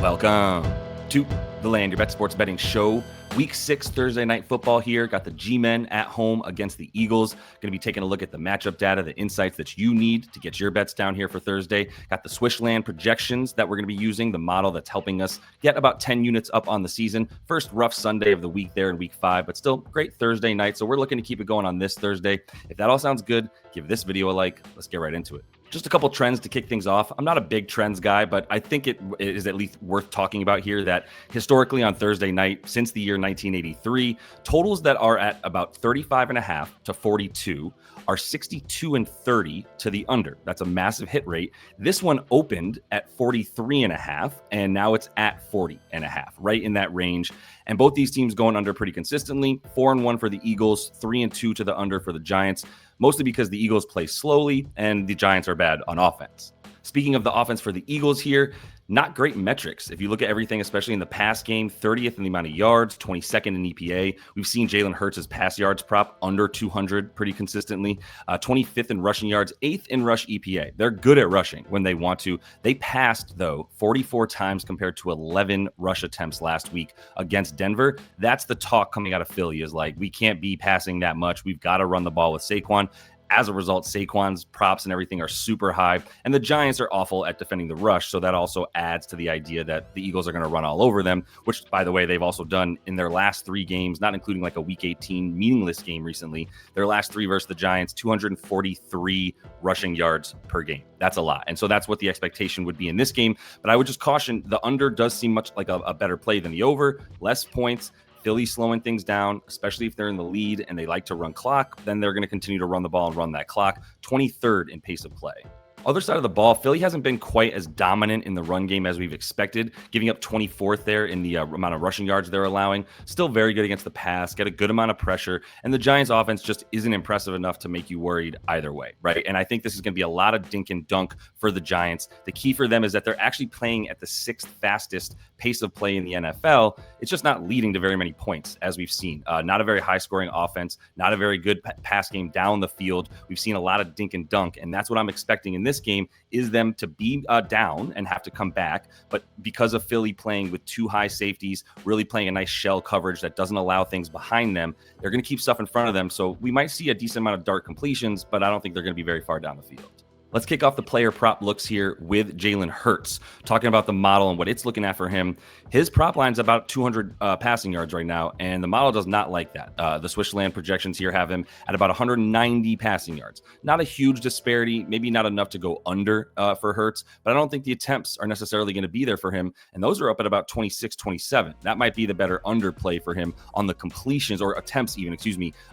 Welcome to the Land Your Bet Sports Betting Show. Week 6 Thursday Night Football here. Got the G-Men at home against the Eagles. Going to be taking a look at the matchup data, the insights that you need to get your bets down here for Thursday. Got the SwishLand Projections that we're going to be using, the model that's helping us get about 10 units up on the season. First rough Sunday of the week there in week 5, but still great Thursday night. So we're looking to keep it going on this Thursday. If that all sounds good, give this video a like. Let's get right into it. Just a couple trends to kick things off. I'm not a big trends guy, but I think it is at least worth talking about here that historically on Thursday night, since the year 1983, totals that are at about 35.5 to 42 are 62 and 30 to the under. That's a massive hit rate. This one opened at 43.5, and now it's at 40.5, right in that range. And both these teams going under pretty consistently. 4-1 for the Eagles, 3-2 to the under for the Giants, mostly because the Eagles play slowly and the Giants are bad on offense. Speaking of the offense for the Eagles here, not great metrics. If you look at everything, especially in the pass game, 30th in the amount of yards, 22nd in EPA. We've seen Jalen Hurts' pass yards prop under 200 pretty consistently. 25th in rushing yards, 8th in rush EPA. They're good at rushing when they want to. They passed, though, 44 times compared to 11 rush attempts last week against Denver. That's the talk coming out of Philly is like, we can't be passing that much. We've got to run the ball with Saquon. As a result, Saquon's props and everything are super high, and the Giants are awful at defending the rush, so that also adds to the idea that the Eagles are going to run all over them, which, by the way, they've also done in their last 3 games, not including like a Week 18 meaningless game recently. Their last 3 versus the Giants, 243 rushing yards per game. That's a lot, and so that's what the expectation would be in this game, but I would just caution, the under does seem much like a better play than the over. Less points. Philly slowing things down, especially if they're in the lead and they like to run clock, then they're going to continue to run the ball and run that clock. 23rd in pace of play. Other side of the ball, Philly hasn't been quite as dominant in the run game as we've expected, giving up 24th there in the amount of rushing yards they're allowing. Still very good against the pass, get a good amount of pressure, and the Giants offense just isn't impressive enough to make you worried either way, right? And I think this is going to be a lot of dink and dunk for the Giants. The key for them is that they're actually playing at the 6th fastest pace of play in the NFL. It's just not leading to very many points, as we've seen. Not a very high-scoring offense, not a very good pass game down the field. We've seen a lot of dink and dunk, and that's what I'm expecting in this game is them to be down and have to come back. But because of Philly playing with 2 high safeties, really playing a nice shell coverage that doesn't allow things behind them, they're going to keep stuff in front of them. So we might see a decent amount of dart completions, but I don't think they're going to be very far down the field. Let's kick off the player prop looks here with Jalen Hurts, talking about the model and what it's looking at for him. His prop line's about 200 passing yards right now, and the model does not like that. The SwishLand Projections here have him at about 190 passing yards. Not a huge disparity, maybe not enough to go under for Hurts, but I don't think the attempts are necessarily going to be there for him, and those are up at about 26, 27. That might be the better underplay for him on the completions, or attempts even,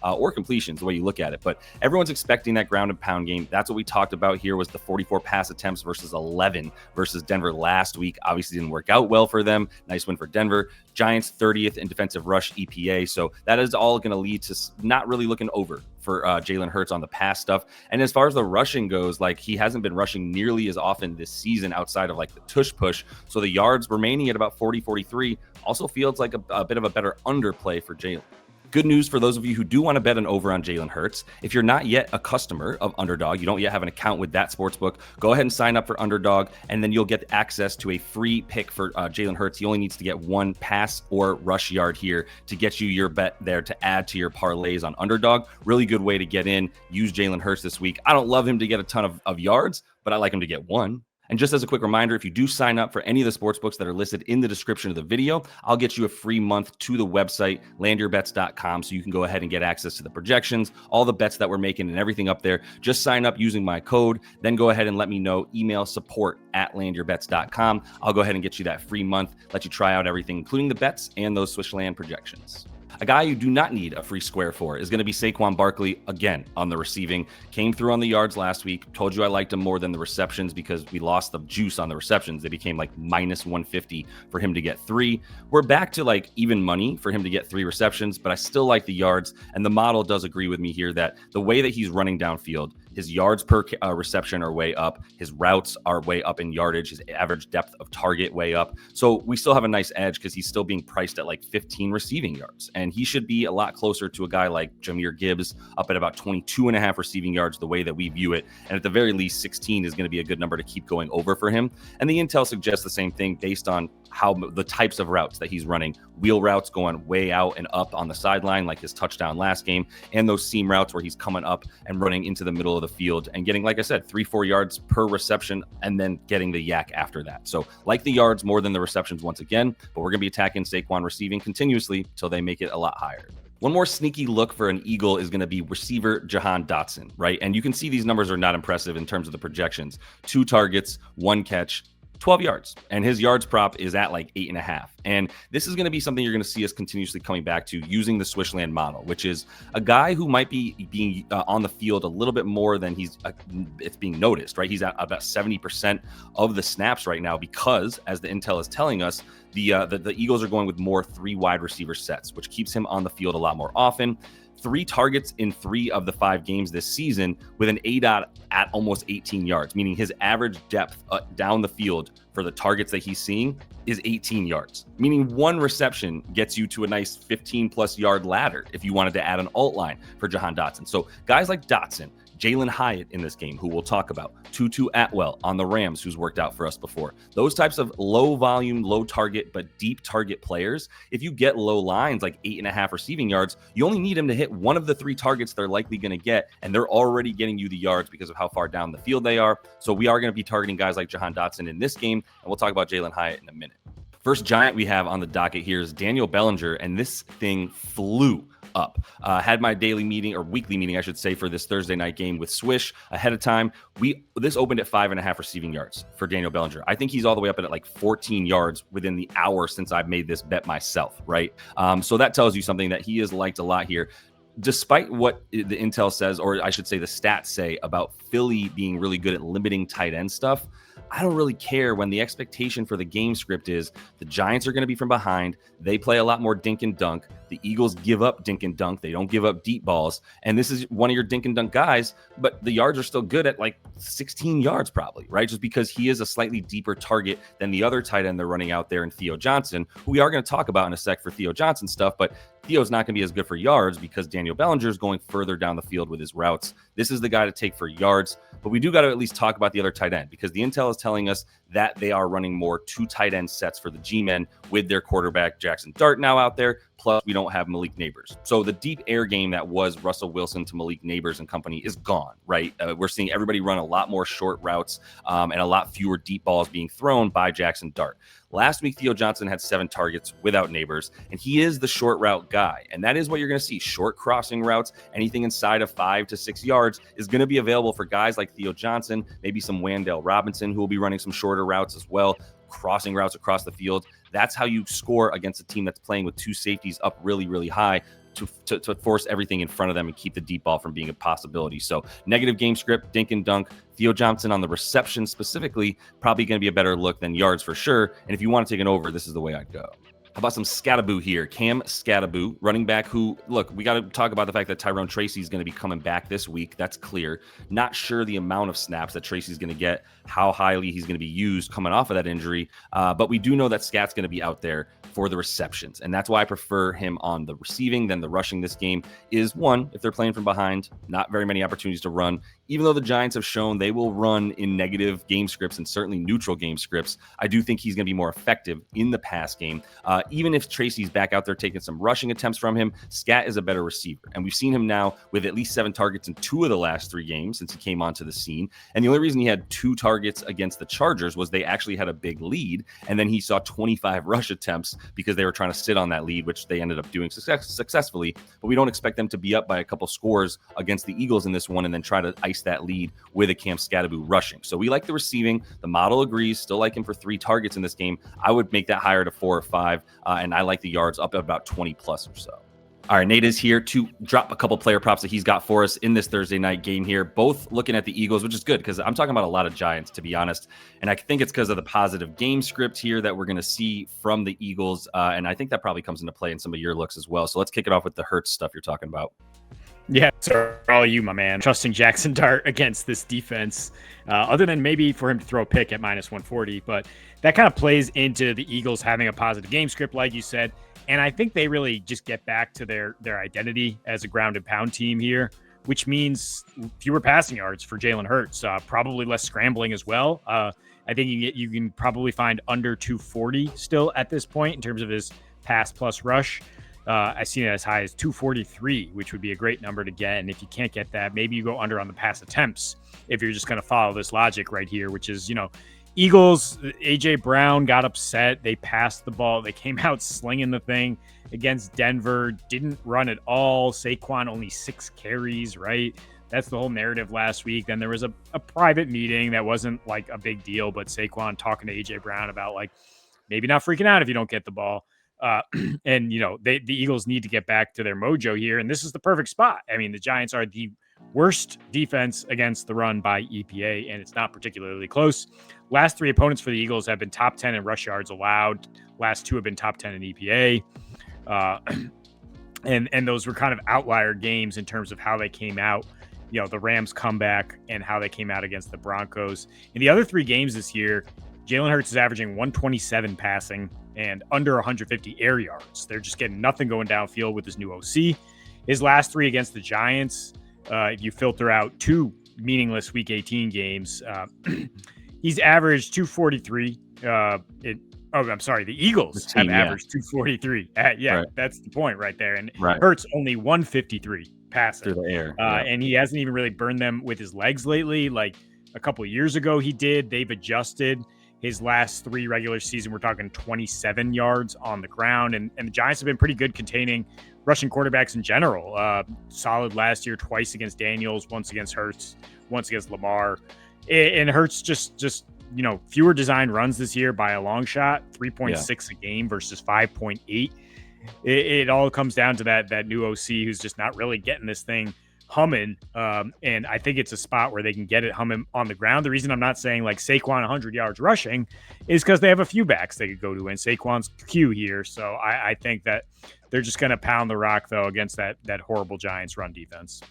or completions, the way you look at it. But everyone's expecting that ground and pound game. That's what we talked about here was the 44 pass attempts versus 11 versus Denver last week. Obviously didn't work out well for them. Nice win for Denver. Giants 30th in defensive rush EPA. So that is all going to lead to not really looking over for Jalen Hurts on the pass stuff. And as far as the rushing goes, like he hasn't been rushing nearly as often this season outside of like the tush push. So the yards remaining at about 40, 43 also feels like a bit of a better underplay for Jalen. Good news for those of you who do want to bet an over on Jalen Hurts. If you're not yet a customer of Underdog, you don't yet have an account with that sportsbook, go ahead and sign up for Underdog, and then you'll get access to a free pick for Jalen Hurts. He only needs to get 1 pass or rush yard here to get you your bet there to add to your parlays on Underdog. Really good way to get in. Use Jalen Hurts this week. I don't love him to get a ton of yards, but I like him to get 1. And just as a quick reminder, if you do sign up for any of the sportsbooks that are listed in the description of the video, I'll get you a free month to the website, landyourbets.com, so you can go ahead and get access to the projections, all the bets that we're making and everything up there. Just sign up using my code, then go ahead and let me know. Email support@landyourbets.com. I'll go ahead and get you that free month, let you try out everything, including the bets and those SwishLand projections. A guy you do not need a free square for is going to be Saquon Barkley, again, on the receiving. Came through on the yards last week. Told you I liked him more than the receptions because we lost the juice on the receptions. They became like minus 150 for him to get 3. We're back to like even money for him to get 3 receptions, but I still like the yards. And the model does agree with me here that the way that he's running downfield, his yards per reception are way up. His routes are way up in yardage. His average depth of target way up. So we still have a nice edge because he's still being priced at like 15 receiving yards. And he should be a lot closer to a guy like Jahmyr Gibbs, up at about 22.5 receiving yards the way that we view it. And at the very least, 16 is going to be a good number to keep going over for him. And the intel suggests the same thing based on how the types of routes that he's running, wheel routes going way out and up on the sideline, like his touchdown last game, and those seam routes where he's coming up and running into the middle of the field and getting, like I said, 3-4 yards per reception and then getting the yak after that. So like the yards more than the receptions once again, but we're going to be attacking Saquon receiving continuously till they make it a lot higher. One more sneaky look for an Eagle is going to be receiver Jahan Dotson, right? And you can see these numbers are not impressive in terms of the projections. 2 targets, 1 catch, 12 yards, and his yards prop is at like 8.5. And this is going to be something you're going to see us continuously coming back to using the SwishLand model, which is a guy who might be being on the field a little bit more than it's being noticed, right? He's at about 70% of the snaps right now because, as the intel is telling us, the Eagles are going with more 3 wide receiver sets, which keeps him on the field a lot more often. 3 targets in 3 of the 5 games this season with an ADOT at almost 18 yards, meaning his average depth down the field for the targets that he's seeing is 18 yards, meaning 1 reception gets you to a nice 15-plus yard ladder if you wanted to add an alt line for Jahan Dotson. So guys like Dotson, Jalin Hyatt in this game, who we'll talk about, Tutu Atwell on the Rams, who's worked out for us before. Those types of low volume, low target, but deep target players, if you get low lines like 8.5 receiving yards, you only need them to hit one of the 3 targets they're likely going to get, and they're already getting you the yards because of how far down the field they are. So we are going to be targeting guys like Jahan Dotson in this game, and we'll talk about Jalin Hyatt in a minute. First giant we have on the docket here is Daniel Bellinger, and this thing flew up. Had my daily meeting, or weekly meeting, I should say, for this Thursday night game with Swish ahead of time. This opened at 5.5 receiving yards for Daniel Bellinger. I think he's all the way up at like 14 yards within the hour since I've made this bet myself, right? So that tells you something that he is liked a lot here. Despite what the intel says, or I should say the stats say about Philly being really good at limiting tight end stuff, I don't really care when the expectation for the game script is the Giants are going to be from behind. They play a lot more dink and dunk. The Eagles give up dink and dunk. They don't give up deep balls. And this is one of your dink and dunk guys, but the yards are still good at like 16 yards probably, right? Just because he is a slightly deeper target than the other tight end they're running out there in Theo Johnson, who we are going to talk about in a sec for Theo Johnson stuff, but Theo's not going to be as good for yards because Daniel Bellinger is going further down the field with his routes. This is the guy to take for yards, but we do got to at least talk about the other tight end because the intel is telling us that they are running more 2 tight end sets for the G-men with their quarterback Jackson Dart now out there. Plus, we don't have Malik Neighbors. So the deep air game that was Russell Wilson to Malik Neighbors and company is gone, right? We're seeing everybody run a lot more short routes and a lot fewer deep balls being thrown by Jackson Dart. Last week, Theo Johnson had 7 targets without Neighbors, and he is the short route guy. And that is what you're going to see. Short crossing routes, anything inside of 5 to 6 yards is going to be available for guys like Theo Johnson, maybe some Wandale Robinson, who will be running some shorter routes as well, crossing routes across the field. That's how you score against a team that's playing with 2 safeties up really, really high to force everything in front of them and keep the deep ball from being a possibility. So negative game script, dink and dunk. Theo Johnson on the reception specifically, probably going to be a better look than yards for sure. And if you want to take an over, this is the way I'd go. How about some Skattebo here? Cam Skattebo, running back who, look, we got to talk about the fact that Tyrone Tracy is going to be coming back this week. That's clear. Not sure the amount of snaps that Tracy's going to get, how highly he's going to be used coming off of that injury. But we do know that Scat's going to be out there for the receptions. And that's why I prefer him on the receiving than the rushing this game is, one, if they're playing from behind, not very many opportunities to run. Even though the Giants have shown they will run in negative game scripts and certainly neutral game scripts, I do think he's going to be more effective in the pass game. Even if Tracy's back out there taking some rushing attempts from him, Scat is a better receiver. And we've seen him now with at least 7 targets in 2 of the last 3 games since he came onto the scene. And the only reason he had 2 targets against the Chargers was they actually had a big lead. And then he saw 25 rush attempts because they were trying to sit on that lead, which they ended up doing successfully. But we don't expect them to be up by a couple scores against the Eagles in this one and then try to ice that lead with a Cam Skattebo rushing. So we like the receiving. The model agrees. Still like him for 3 targets in this game. I would make that higher to 4 or 5. And I like the yards up at about 20 plus or so. All right, Nate is here to drop a couple player props that he's got for us in this Thursday night game here, both looking at the Eagles, which is good because I'm talking about a lot of Giants, to be honest. And I think it's because of the positive game script here that we're going to see from the Eagles. And I think that probably comes into play in some of your looks as well. So let's kick it off with the Hurts stuff you're talking about. Yeah, so all you, my man. Trusting Jackson Dart against this defense, other than maybe for him to throw a pick at minus 140. But that kind of plays into the Eagles having a positive game script, like you said. And I think they really just get back to their identity as a ground and pound team here, which means fewer passing yards for Jalen Hurts, probably less scrambling as well. I think you can probably find under 240 still at this point in terms of his pass plus rush. I've seen it as high as 243, which would be a great number to get. And if you can't get that, maybe you go under on the pass attempts if you're just going to follow this logic right here, which is, Eagles, A.J. Brown got upset. They passed the ball. They came out slinging the thing against Denver, didn't run at all. Saquon only 6 carries, right? That's the whole narrative last week. Then there was a private meeting that wasn't like a big deal, but Saquon talking to A.J. Brown about like maybe not freaking out if you don't get the ball. And, the Eagles need to get back to their mojo here. And this is the perfect spot. I mean, the Giants are the worst defense against the run by EPA, and it's not particularly close. Last 3 opponents for the Eagles have been top 10 in rush yards allowed. Last 2 have been top 10 in EPA. And those were kind of outlier games in terms of how they came out. The Rams comeback and how they came out against the Broncos. In the other 3 games this year, Jalen Hurts is averaging 127 passing and under 150 air yards. They're just getting nothing going downfield with his new OC. His last 3 against the Giants, if you filter out 2 meaningless Week 18 games, he's averaged 243. The Eagles have averaged 243. Right. That's the point right there. And Hurts only 153 passing through the air. And he hasn't even really burned them with his legs lately. Like a couple of years ago, he did. They've adjusted. His last 3 regular season, we're talking 27 yards on the ground. And the Giants have been pretty good containing rushing quarterbacks in general. Solid last year, twice against Daniels, once against Hurts, once against Lamar. And Hurts just fewer design runs this year by a long shot, 3.6 a game versus 5.8. It all comes down to that new OC who's just not really getting this thing humming. And I think it's a spot where they can get it humming on the ground. The reason I'm not saying like Saquon 100 yards rushing is because they have a few backs they could go to, and Saquon's Q here. So I think that they're just going to pound the rock, though, against that horrible Giants run defense.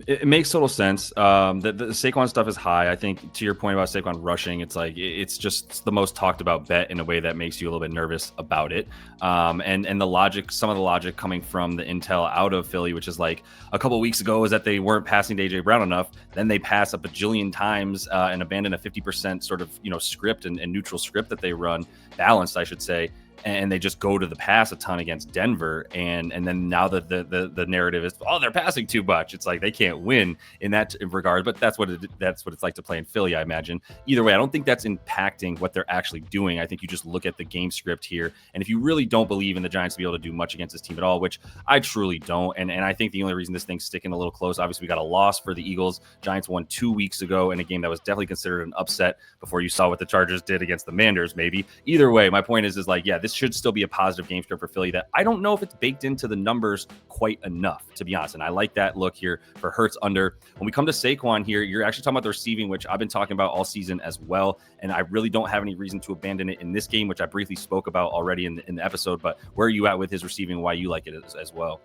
It makes total sense. The Saquon stuff is high. I think to your point about Saquon rushing, it's like it's just the most talked about bet in a way that makes you a little bit nervous about it. And the logic, some of the logic coming from the intel out of Philly, which is like a couple of weeks ago, is that they weren't passing to A.J. Brown enough. Then they pass a bajillion times and abandon a 50% sort of script and neutral script that they run, balanced, I should say. And they just go to the pass a ton against Denver, and then now the narrative is, they're passing too much. It's like they can't win in that regard, but that's what it's like to play in Philly, I imagine. Either way, I don't think that's impacting what they're actually doing. I think you just look at the game script here, and if you really don't believe in the Giants to be able to do much against this team at all, which I truly don't, and I think the only reason this thing's sticking a little close, obviously we got a loss for the Eagles. Giants won 2 weeks ago in a game that was definitely considered an upset before you saw what the Chargers did against the Manders, maybe. Either way, my point is like, yeah, this should still be a positive game script for Philly that I don't know if it's baked into the numbers quite enough, to be honest. And I like that look here for Hurts under. When we come to Saquon here, you're actually talking about the receiving, which I've been talking about all season as well. And I really don't have any reason to abandon it in this game, which I briefly spoke about already in the episode. But where are you at with his receiving? Why you like it as well?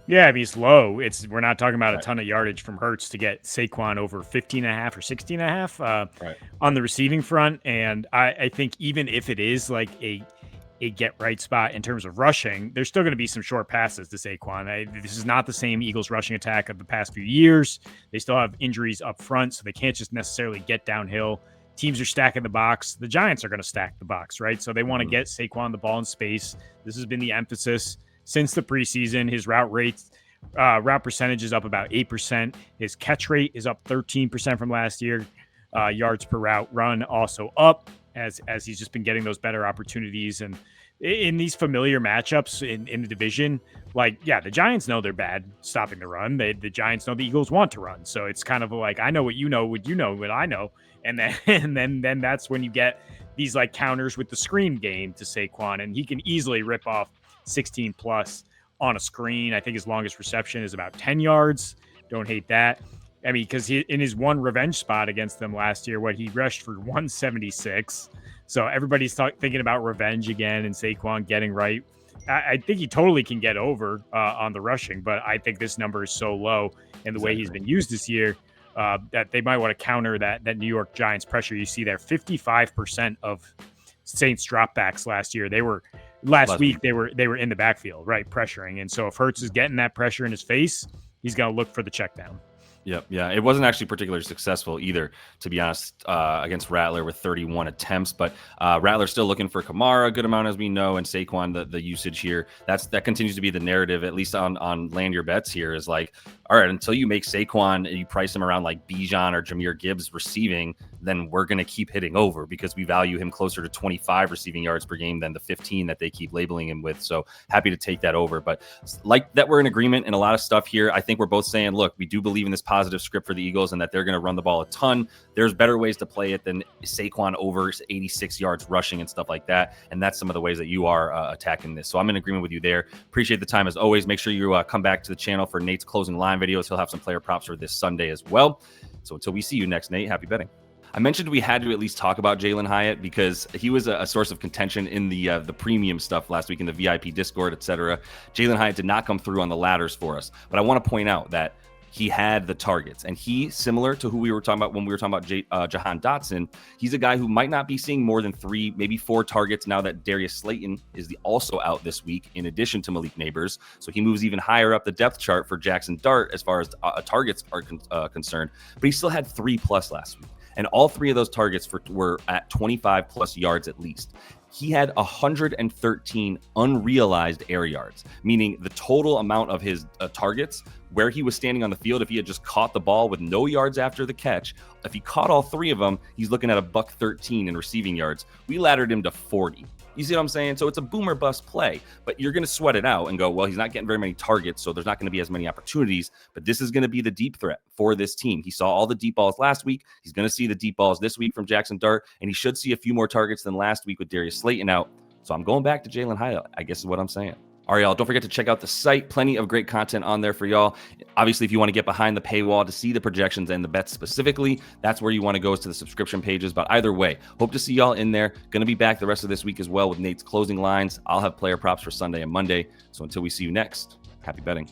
Yeah, I mean, it's low. We're not talking about a ton of yardage from Hurts to get Saquon over 15.5 or 16.5 on the receiving front. And I think even if it is like a get right spot in terms of rushing, there's still going to be some short passes to Saquon. This is not the same Eagles rushing attack of the past few years. They still have injuries up front, so they can't just necessarily get downhill. Teams are stacking the box. The Giants are going to stack the box, right? So they want to get Saquon the ball in space. This has been the emphasis since the preseason. His route percentage is up about 8%. His catch rate is up 13% from last year. Yards per route run also up as he's just been getting those better opportunities. And in these familiar matchups in the division, like, yeah, the Giants know they're bad stopping the run. The Giants know the Eagles want to run. So it's kind of like, I know what you know what I know. And then that's when you get these like counters with the screen game to Saquon, and he can easily rip off 16 plus on a screen. I think his longest reception is about 10 yards. Don't hate that. I mean, because he in his one revenge spot against them last year, he rushed for 176. So everybody's thinking about revenge again and Saquon getting right. I think he totally can get over on the rushing, but I think this number is so low and the way he's been used this year that they might want to counter that New York Giants pressure. You see there, 55% of Saints dropbacks last year. They were last week. They were in the backfield, right, pressuring. And so if Hurts is getting that pressure in his face, he's going to look for the check down. Yep. Yeah. It wasn't actually particularly successful either, to be honest, against Rattler with 31 attempts. But Rattler's still looking for Kamara a good amount, as we know, and Saquon, the usage here. That continues to be the narrative, at least on Land Your Bets here, is like, all right, until you make Saquon and you price him around like Bijan or Jahmyr Gibbs receiving, then we're going to keep hitting over because we value him closer to 25 receiving yards per game than the 15 that they keep labeling him with. So happy to take that over. But like that, we're in agreement in a lot of stuff here. I think we're both saying, look, we do believe in this positive script for the Eagles and that they're going to run the ball a ton. There's better ways to play it than Saquon over 86 yards rushing and stuff like that. And that's some of the ways that you are attacking this. So I'm in agreement with you there. Appreciate the time as always. Make sure you come back to the channel for Nate's closing line videos. He'll have some player props for this Sunday as well. So until we see you next, Nate, happy betting. I mentioned we had to at least talk about Jalin Hyatt because he was a source of contention in the premium stuff last week in the VIP Discord, etc. Jalin Hyatt did not come through on the ladders for us, but I want to point out that he had the targets, and he, similar to who we were talking about when we were talking about Jahan Dotson, he's a guy who might not be seeing more than 3, maybe 4 targets now that Darius Slayton is also out this week, in addition to Malik Neighbors. So he moves even higher up the depth chart for Jackson Dart as far as targets are concerned, but he still had 3+ last week. And all 3 of those targets were at 25+ yards at least. He had 113 unrealized air yards, meaning the total amount of his targets where he was standing on the field. If he had just caught the ball with no yards after the catch, if he caught all 3 of them, he's looking at $113 in receiving yards. We laddered him to 40. You see what I'm saying? So it's a boomer bust play, but you're going to sweat it out and go, well, he's not getting very many targets, so there's not going to be as many opportunities, but this is going to be the deep threat for this team. He saw all the deep balls last week. He's going to see the deep balls this week from Jackson Dart, and he should see a few more targets than last week with Darius Slayton out. So I'm going back to Jalin Hyatt, I guess is what I'm saying. All right, y'all, don't forget to check out the site. Plenty of great content on there for y'all. Obviously, if you want to get behind the paywall to see the projections and the bets specifically, that's where you want to go, is to the subscription pages. But either way, hope to see y'all in there. Going to be back the rest of this week as well with Nate's closing lines. I'll have player props for Sunday and Monday. So until we see you next, happy betting.